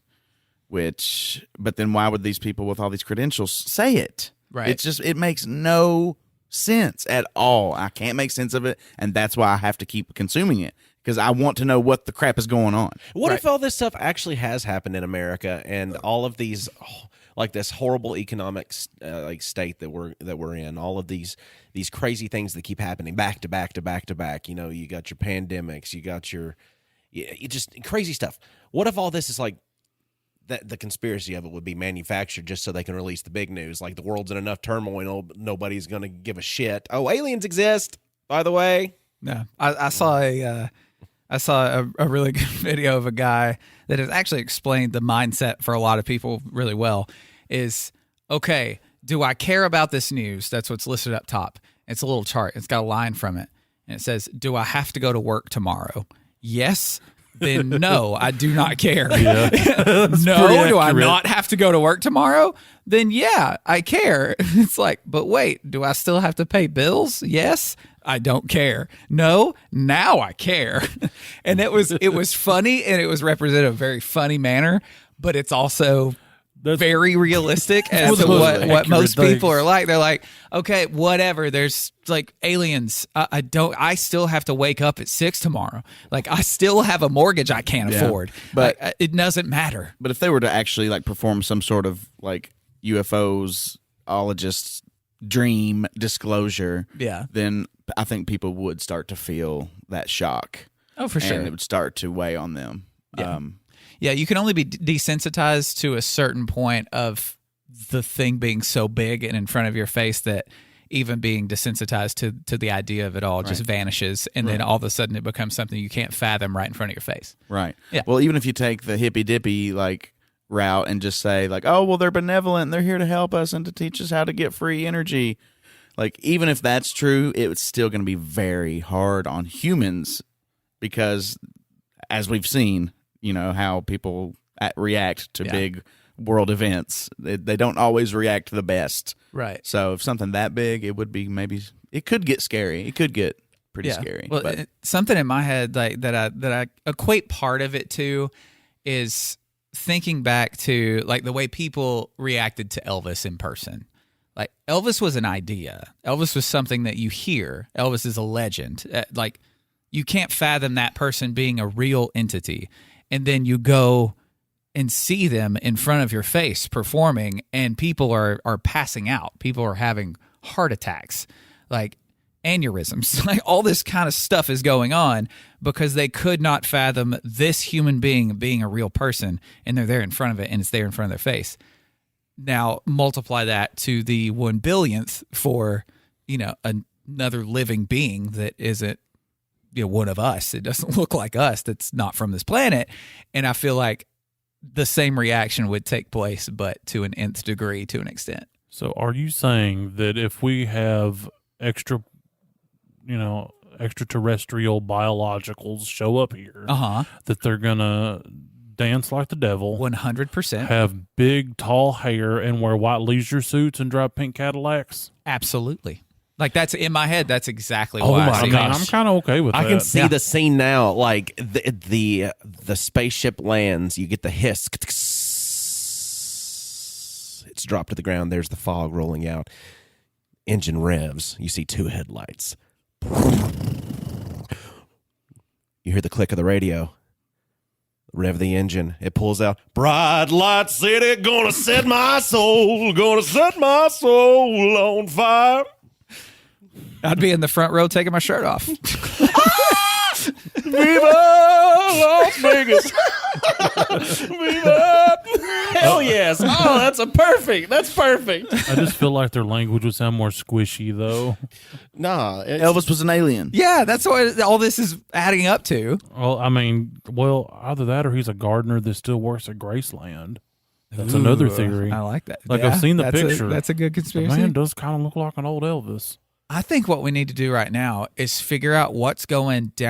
But then why would these people with all these credentials say it? Right. It makes no sense at all. I can't make sense of it, and that's why I have to keep consuming it because I want to know what the crap is going on. What if all this stuff actually has happened in America and all of these, like this horrible economic like state that we're in, all of these crazy things that keep happening back to back to back to back. You got your pandemics, you got you just crazy stuff. What if all this is like that? The conspiracy of it would be manufactured just so they can release the big news, like the world's in enough turmoil, nobody's going to give a shit. Oh, aliens exist, by the way. No, I saw a really good video of a guy that has actually explained the mindset for a lot of people really well. Is okay, do I care about this news? That's what's listed up top. It's a little chart. It's got a line from it, and it says, "Do I have to go to work tomorrow?" Yes. Then no, I do not care. Yeah. No, do I accurate. not have to go to work tomorrow? Then yeah, I care. It's like, but wait, do I still have to pay bills? Yes, I don't care. No, now I care. And it was funny, and it was represented in a very funny manner, but it's also very realistic as to what most people are like. They're like, okay, whatever. There's like aliens. I still have to wake up at 6 tomorrow. Like I still have a mortgage I can't afford. But- like, it doesn't matter. But if they were to actually like perform some sort of like UFOs-ologist dream disclosure, Yeah. then I think people would start to feel that shock. Oh, for sure. And it would start to weigh on them. Yeah. Yeah, you can only be desensitized to a certain point of the thing being so big and in front of your face that even being desensitized to the idea of it all just vanishes, and then all of a sudden it becomes something you can't fathom right in front of your face. Right. Yeah. Well, even if you take the hippy dippy like route and just say like, oh, well, they're benevolent and they're here to help us and to teach us how to get free energy. Like, even if that's true, it's still going to be very hard on humans because, as we've seen, how people react to big world events. They don't always react the best. Right. So if something that big, it would be it could get scary. It could get pretty Yeah. scary. Well, but something in my head like that I equate part of it to is thinking back to like the way people reacted to Elvis in person. Like Elvis was an idea. Elvis was something that you hear. Elvis is a legend. Like you can't fathom that person being a real entity. And then you go and see them in front of your face performing, and people are passing out. People are having heart attacks, like aneurysms. Like all this kind of stuff is going on because they could not fathom this human being a real person, and they're there in front of it, and it's there in front of their face. Now multiply that to the 1 billionth for, another living being that isn't, one of us. It doesn't look like us. That's not from this planet. And I feel like the same reaction would take place, but to an nth degree, to an extent. So are you saying that if we have extraterrestrial biologicals show up here, that they're gonna dance like the devil, 100%, have big tall hair, and wear white leisure suits and drive pink Cadillacs? Absolutely. Like, that's in my head. That's exactly Oh why my I see gosh. it. I'm kind of okay with that. I can see the scene now. Like the spaceship lands, you get the hiss. It's dropped to the ground. There's the fog rolling out. Engine revs. You see 2 headlights. You hear the click of the radio. Rev the engine. It pulls out. Bright light city, gonna set my soul on fire. I'd be in the front row taking my shirt off. Viva Las Vegas. Viva. Hell yes. Oh, that's perfect. I just feel like their language would sound more squishy, though. Nah. Elvis was an alien. Yeah, that's what all this is adding up to. Well, I mean, either that or he's a gardener that still works at Graceland. That's another theory. I like that. Like, I've seen the picture. That's a good The conspiracy. man does kind of look like an old Elvis. I think what we need to do right now is figure out what's going on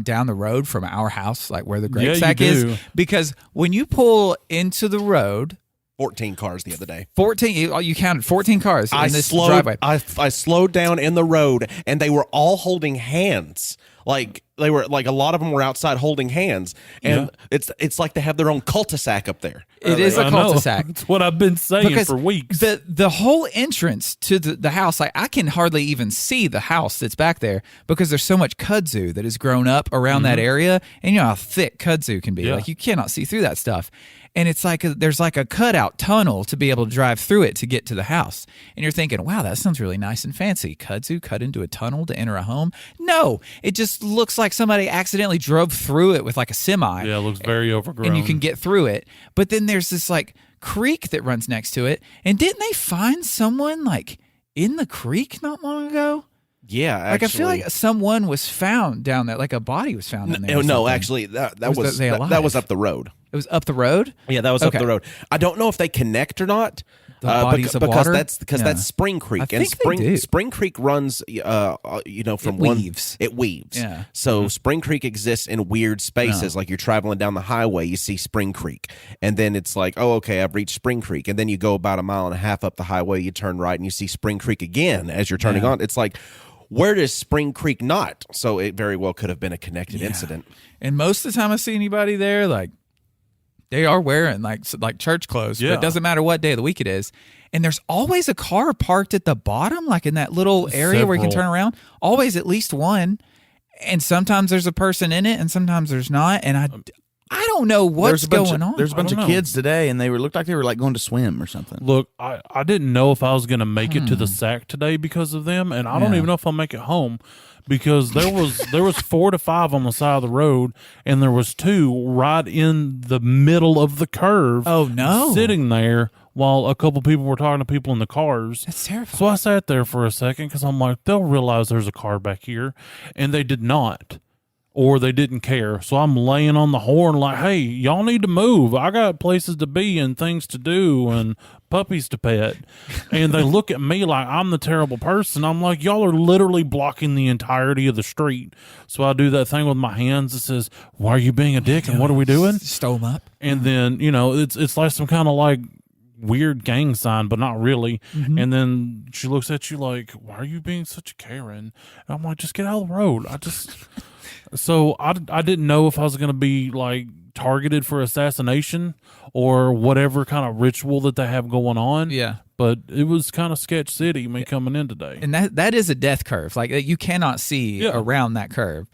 down the road from our house, like where the grape sack is. Because when you pull into the road, 14 cars the other day. 14. You counted 14 cars in this driveway. I slowed down in the road, and they were all holding hands. Like they were like a lot of them were outside holding hands, and it's like they have their own cul-de-sac up there. It is a cul-de-sac. That's what I've been saying Because for weeks. The whole entrance to the house, like I can hardly even see the house that's back there because there's so much kudzu that has grown up around that area, and you know how thick kudzu can be. Yeah. Like you cannot see through that stuff. And it's like there's like a cutout tunnel to be able to drive through it to get to the house. And you're thinking, wow, that sounds really nice and fancy. Kudzu cut into a tunnel to enter a home? No, it just looks like somebody accidentally drove through it with like a semi. Yeah, it looks very overgrown. And you can get through it. But then there's this like creek that runs next to it. And didn't they find someone like in the creek not long ago? Yeah, actually. Like I feel like someone was found down there, like a body was found in there. No, actually, that was up the road. It was up the road? Yeah, that was up the road. I don't know if they connect or not. The bodies of water? That's Spring Creek, and Spring Creek runs, from weaves. It weaves. Yeah. So Spring Creek exists in weird spaces. Like you're traveling down the highway, you see Spring Creek, and then it's like, oh, okay, I've reached Spring Creek, and then you go about 1.5 miles up the highway, you turn right, and you see Spring Creek again as you're turning on. It's like, where does Spring Creek not? So it very well could have been a connected incident. And most of the time I see anybody there, like they are wearing like church clothes. Yeah. But it doesn't matter what day of the week it is. And there's always a car parked at the bottom, like in that little area where you can turn around. Always at least one. And sometimes there's a person in it and sometimes there's not. And I don't know what's going on. There's a bunch of kids today, and they looked like they were like going to swim or something. Look, I didn't know if I was going to make it to the sack today because of them, and I don't even know if I'll make it home because there was 4 to 5 on the side of the road, and there was 2 right in the middle of the curve. Oh no! Sitting there while a couple people were talking to people in the cars. That's terrifying. So I sat there for a second because I'm like, they'll realize there's a car back here, and they did not. Or they didn't care. So I'm laying on the horn like, hey, y'all need to move. I got places to be and things to do and puppies to pet. And they look at me like I'm the terrible person. I'm like, y'all are literally blocking the entirety of the street. So I do that thing with my hands that says, why are you being a dick and what are we doing? Stow them up. And then, it's like some kind of like weird gang sign, but not really. Mm-hmm. And then she looks at you like, why are you being such a Karen? And I'm like, just get out of the road. So I didn't know if I was going to be like targeted for assassination or whatever kind of ritual that they have going on. Yeah. But it was kind of sketch city me coming in today. And that is a death curve. Like you cannot see around that curve.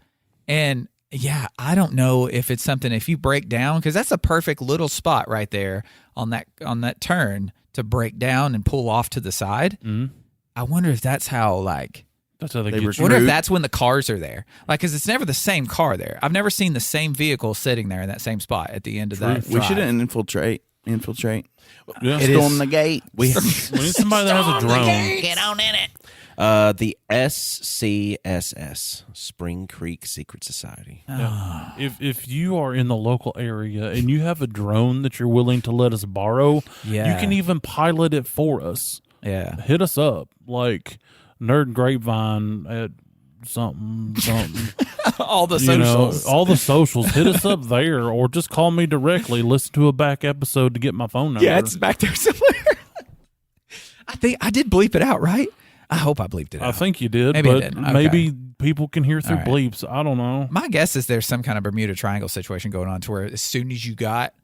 And yeah, I don't know if it's something, if you break down, because that's a perfect little spot right there on that turn to break down and pull off to the side. Mm-hmm. I wonder if that's how that's how they get you. I wonder if that's when the cars are there. Like, because it's never the same car there. I've never seen the same vehicle sitting there in that same spot at the end of that. We should infiltrate. Yeah. Storm the gate. We need somebody that has a drone. Get on in it. The SCSS, Spring Creek Secret Society. Yeah. If you are in the local area and you have a drone that you're willing to let us borrow, Yeah. you can even pilot it for us. Yeah. Hit us up, like Nerd Grapevine at something. All the You know, socials. all the socials. Hit us up there, or just call me directly. Listen to a back episode to get my phone number. Yeah, it's back there somewhere. I think I did bleep it out, right? I hope I bleeped it out. I think you did, Maybe I but didn't. Okay. maybe people can hear through All right. bleeps. I don't know. My guess is there's some kind of Bermuda Triangle situation going on to where as soon as you got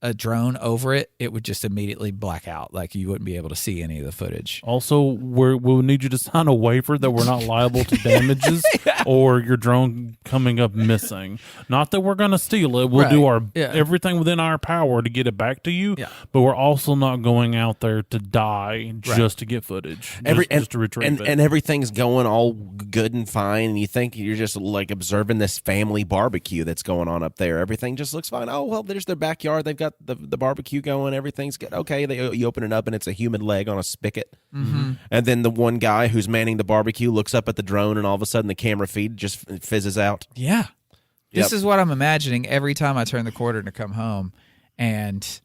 a drone over it, it would just immediately black out. Like you wouldn't be able to see any of the footage. Also, we'll need you to sign a waiver that we're not liable to damages or your drone coming up missing. Not that we're going to steal it. We'll do our everything within our power to get it back to you, but we're also not going out there to die just to get footage, just to retrieve it. And everything's going all good and fine, and you think you're just like observing this family barbecue that's going on up there. Everything just looks fine. Oh, well, there's their backyard. They've got the barbecue going. Everything's good. Okay, you open it up, and it's a human leg on a spigot. Mm-hmm. And then the one guy who's manning the barbecue looks up at the drone, and all of a sudden the camera feed just fizzes out. Yeah. This is what I'm imagining every time I turn the corner to come home, and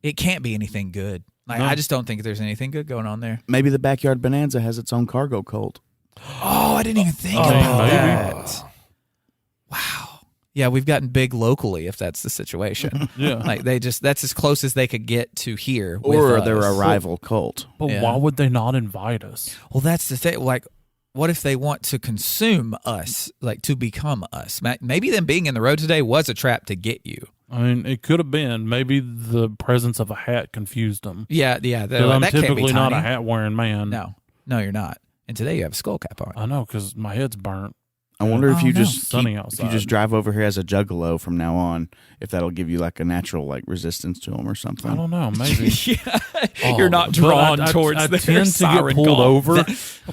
it can't be anything good. Like I just don't think there's anything good going on there. Maybe the Backyard Bonanza has its own cargo cult. Oh, I didn't even think about that. Wow. Yeah, we've gotten big locally if that's the situation. Yeah. Like that's as close as they could get to here. Or with they're us. a rival cult. But why would they not invite us? Well, that's the thing. Like, what if they want to consume us, like to become us? Maybe them being in the road today was a trap to get you. I mean, it could have been. Maybe the presence of a hat confused them. Yeah. I'm that can't be typically not a tiny. hat-wearing man. No, you're not. And today you have a skull cap on. I know, because my head's burnt. I wonder if you just Sunny if outside. you just drive over here as a juggalo from now on, if that'll give you like a natural like resistance to them or something. I don't know. Maybe. You're not drawn But towards I their tend to siren get pulled call. over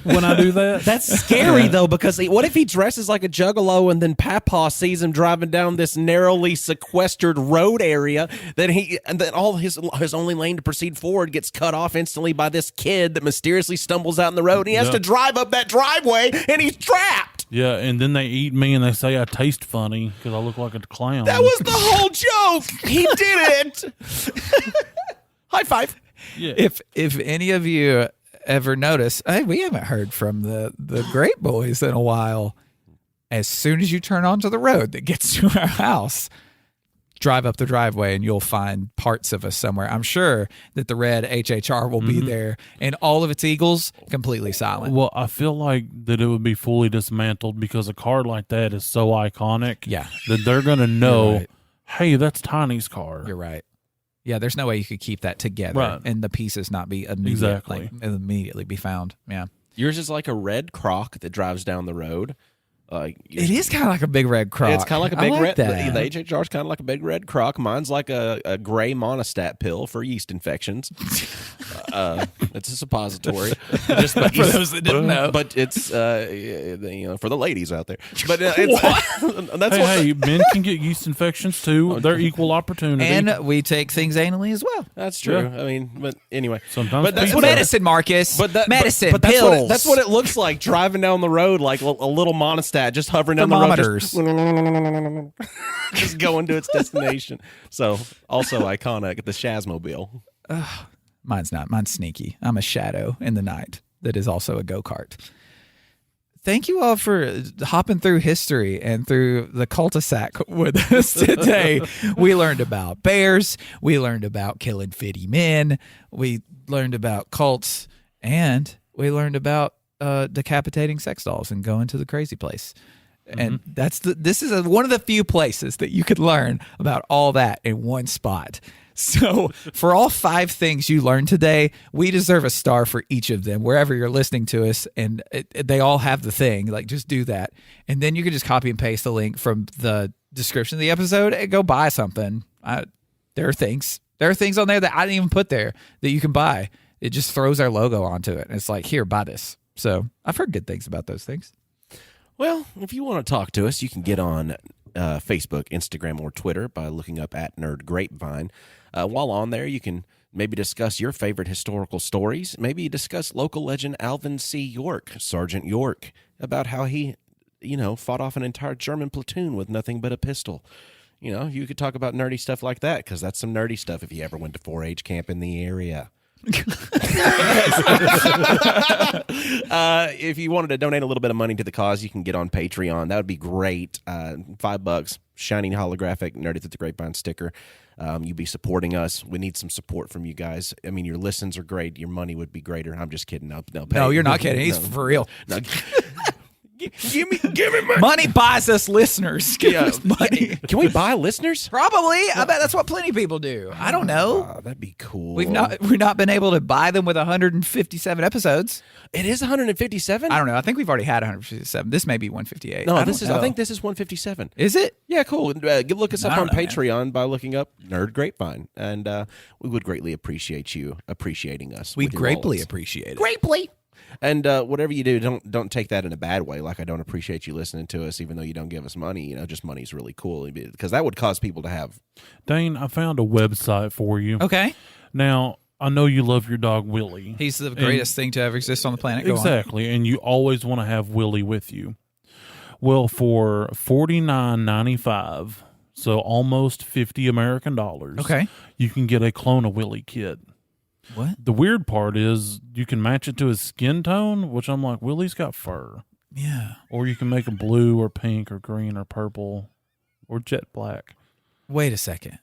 when I do that. That's scary though, because what if he dresses like a juggalo and then Papa sees him driving down this narrowly sequestered road area that all his only lane to proceed forward gets cut off instantly by this kid that mysteriously stumbles out in the road, and he has to drive up that driveway, and he's trapped. Yeah, and then they eat me and they say I taste funny because I look like a clown. That was the whole joke. He did it. High five. Yeah. If any of you ever notice, hey, we haven't heard from the Grape Boys in a while. As soon as you turn onto the road that gets to our house, drive up the driveway and you'll find parts of us somewhere. I'm sure that the red HHR will be there, and all of its eagles completely silent. Well, I feel like that it would be fully dismantled because a car like that is so iconic that they're going to know, right. hey, that's Tiny's car. You're right. Yeah, there's no way you could keep that together and the pieces not be immediately be found. Yeah. Yours is like a red croc that drives down the road. It is kind of like a big red croc. It's kind of like a big red. That. The HHR is kind of like a big red croc. Mine's like a gray monostat pill for yeast infections. It's a suppository. Just for those that didn't know, but it's for the ladies out there. But it's that's hey, men can get yeast infections too. They're equal opportunity, and we take things anally as well. That's true. Yeah. I mean, but anyway, sometimes but that's pizza. what medicine, Marcus. Medicine, but that's pills. that's what it looks like driving down the road, like a little monostat just hovering down the road, just going to its destination. So also iconic, the Shazmobile. Mine's not. Mine's sneaky. I'm a shadow in the night that is also a go-kart. Thank you all for hopping through history and through the cul-de-sac with us today. We learned about bears. We learned about killing fitty men. We learned about cults. And we learned about decapitating sex dolls and going to the crazy place. And this is one of the few places that you could learn about all that in one spot. So for all 5 things you learned today, we deserve a star for each of them, wherever you're listening to us. And they all have the thing. Like, just do that. And then you can just copy and paste the link from the description of the episode and go buy something. There are things on there that I didn't even put there that you can buy. It just throws our logo onto it. And it's like, here, buy this. So I've heard good things about those things. Well, if you want to talk to us, you can get on Facebook, Instagram, or Twitter by looking up at Nerd Grapevine. While on there, you can maybe discuss your favorite historical stories. Maybe discuss local legend Alvin C. York, Sergeant York, about how he, fought off an entire German platoon with nothing but a pistol. You could talk about nerdy stuff like that, because that's some nerdy stuff if you ever went to 4-H camp in the area. If you wanted to donate a little bit of money to the cause, you can get on Patreon. That would be great. $5, shiny holographic Nerdy at the Grapevine sticker. You'd be supporting us. We need some support from you guys. I mean, your listens are great. Your money would be greater. I'm just kidding. No, you're not kidding. He's for real. No. Give me money. Money buys us listeners. Give us money. Can we buy listeners? Probably. I bet that's what plenty of people do. I don't know. That'd be cool. We've not been able to buy them with 157 episodes. It is 157? I don't know. I think we've already had 157. This may be 158. No, I think this is 157. Is it? Yeah, cool. Look us up on Patreon by looking up Nerd Grapevine, and we would greatly appreciate you appreciating us. We'd greatly appreciate it. Greatly. And whatever you do, don't take that in a bad way. Like, I don't appreciate you listening to us, even though you don't give us money. Just money's really cool, because that would cause people to have. Dane, I found a website for you. Okay. Now, I know you love your dog Willie. He's the greatest thing to ever exist on the planet. Exactly, and you always want to have Willie with you. Well, for $49.95, so almost $50 American dollars, okay, you can get a Clone of Willie kit. What? The weird part is you can match it to his skin tone, which I'm like, Willie's got fur. Yeah. Or you can make him blue or pink or green or purple or jet black. Wait a second.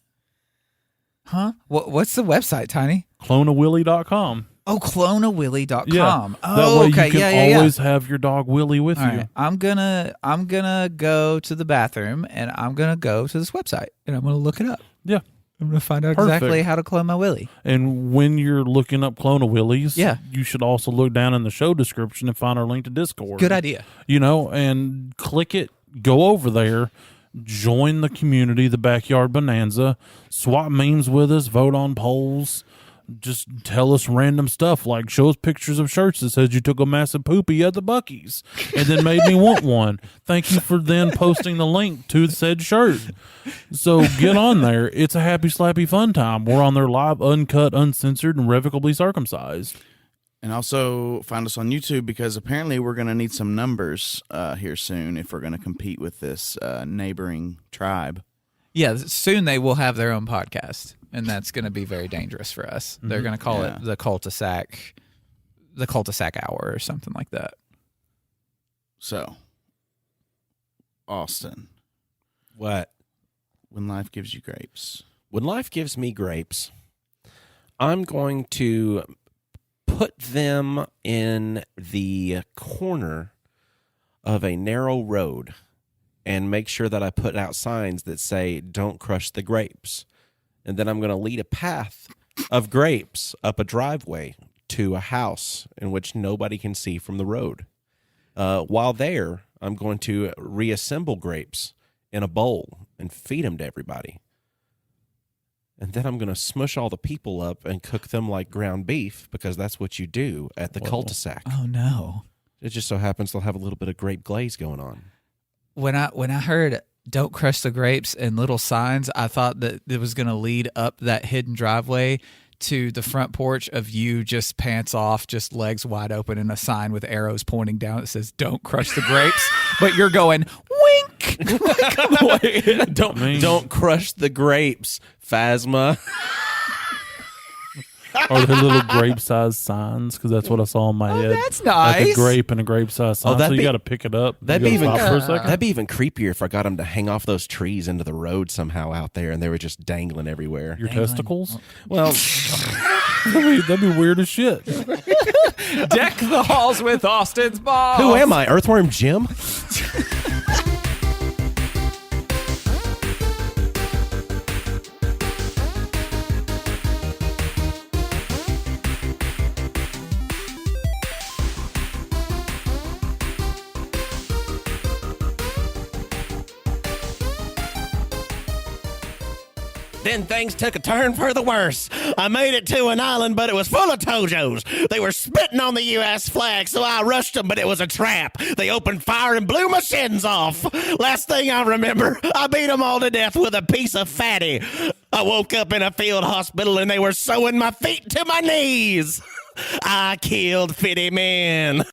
Huh? What's the website, Tiny? CloneOfWillie.com. Oh, CloneOfWillie.com. Yeah. Oh, that way okay. you can always have your dog Willie with All you. right. I'm gonna go to the bathroom and I'm gonna go to this website and I'm gonna look it up. Yeah. I'm going to find out exactly how to clone my Willie. And when you're looking up Clone of Willies, yeah, you should also look down in the show description and find our link to Discord. Good idea. And click it, go over there, join the community, the Backyard Bonanza, swap memes with us, vote on polls, just tell us random stuff, like show us pictures of shirts that says you took a massive poopy at the Buc-ee's and then made me want one. Thank you for then posting the link to said shirt. So get on there. It's a happy, slappy fun time. We're on there live, uncut, uncensored, and revocably circumcised. And also find us on YouTube, because apparently we're going to need some numbers here soon if we're going to compete with this neighboring tribe. Yeah, soon they will have their own podcast, and that's going to be very dangerous for us. Mm-hmm. They're going to call it the cul-de-sac hour or something like that. So, Austin. What? When life gives you grapes. When life gives me grapes, I'm going to put them in the corner of a narrow road and make sure that I put out signs that say, "Don't crush the grapes." And then I'm going to lead a path of grapes up a driveway to a house in which nobody can see from the road. While there, I'm going to reassemble grapes in a bowl and feed them to everybody. And then I'm going to smush all the people up and cook them like ground beef, because that's what you do at the cul-de-sac. Oh, no. It just so happens they'll have a little bit of grape glaze going on. When I heard "Don't crush the grapes" and little signs, I thought that it was going to lead up that hidden driveway to the front porch of you just pants off, just legs wide open, and a sign with arrows pointing down that says "Don't crush the grapes." But you're going, wink. Don't crush the grapes, Phasma. Are there little grape-sized signs? Because that's what I saw in my head. That's nice. Like a grape and a grape-sized sign. So you got to pick it up. That'd be even creepier if I got them to hang off those trees into the road somehow out there, and they were just dangling everywhere. Your testicles? Well, that'd be weird as shit. Deck the halls with Austin's balls. Who am I, Earthworm Jim? Then things took a turn for the worse. I made it to an island, but it was full of Tojos. They were spitting on the U.S. flag, so I rushed them, but it was a trap. They opened fire and blew my shins off. Last thing I remember, I beat them all to death with a piece of fatty. I woke up in a field hospital, and they were sewing my feet to my knees. I killed Fitty men.